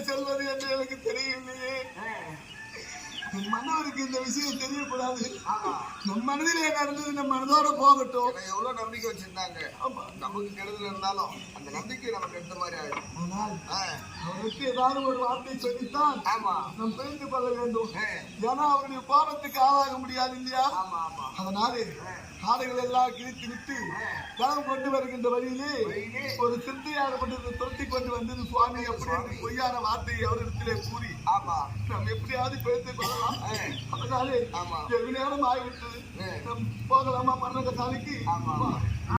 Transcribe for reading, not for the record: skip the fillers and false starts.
சொல்வது என்று எனக்கு தெரியவில்லையே. மன்னவருக்கு இந்த விஷயம் தெரியக்கூடாது. நம் மனதிலே நடந்தது நம் மனதோட போகட்டும். எவ்வளவு நம்பிக்கை வச்சிருந்தாங்க. நமக்கு கெடுதல் இருந்தாலும் அந்த நம்பிக்கை நமக்கு எடுத்த மாதிரி ஆயிடும். ஆனால் அவருக்கு ஏதாவது ஒரு வார்த்தை சொல்லித்தான் நாம் தெரிந்து கொள்ள வேண்டும். ஏன்னா அவருடைய கோபத்துக்கு ஆளாக முடியாது இல்லையா? அதனாலே காடுகள் எல்லாம் கிழித்து விட்டு களம் கொண்டு வருகின்ற வழியிலே ஒரு சிந்தையாகப்பட்டது துரத்தி கொண்டு வந்தது சுவாமி. எப்படி பொய்யான வார்த்தையை அவரிடத்திலே கூறி நாம் எப்படியாவது பேசிக் கொள்ளலாம். அதனாலே வெகு நேரம் ஆகிவிட்டது. போகலாமா மரண சாலைக்கு?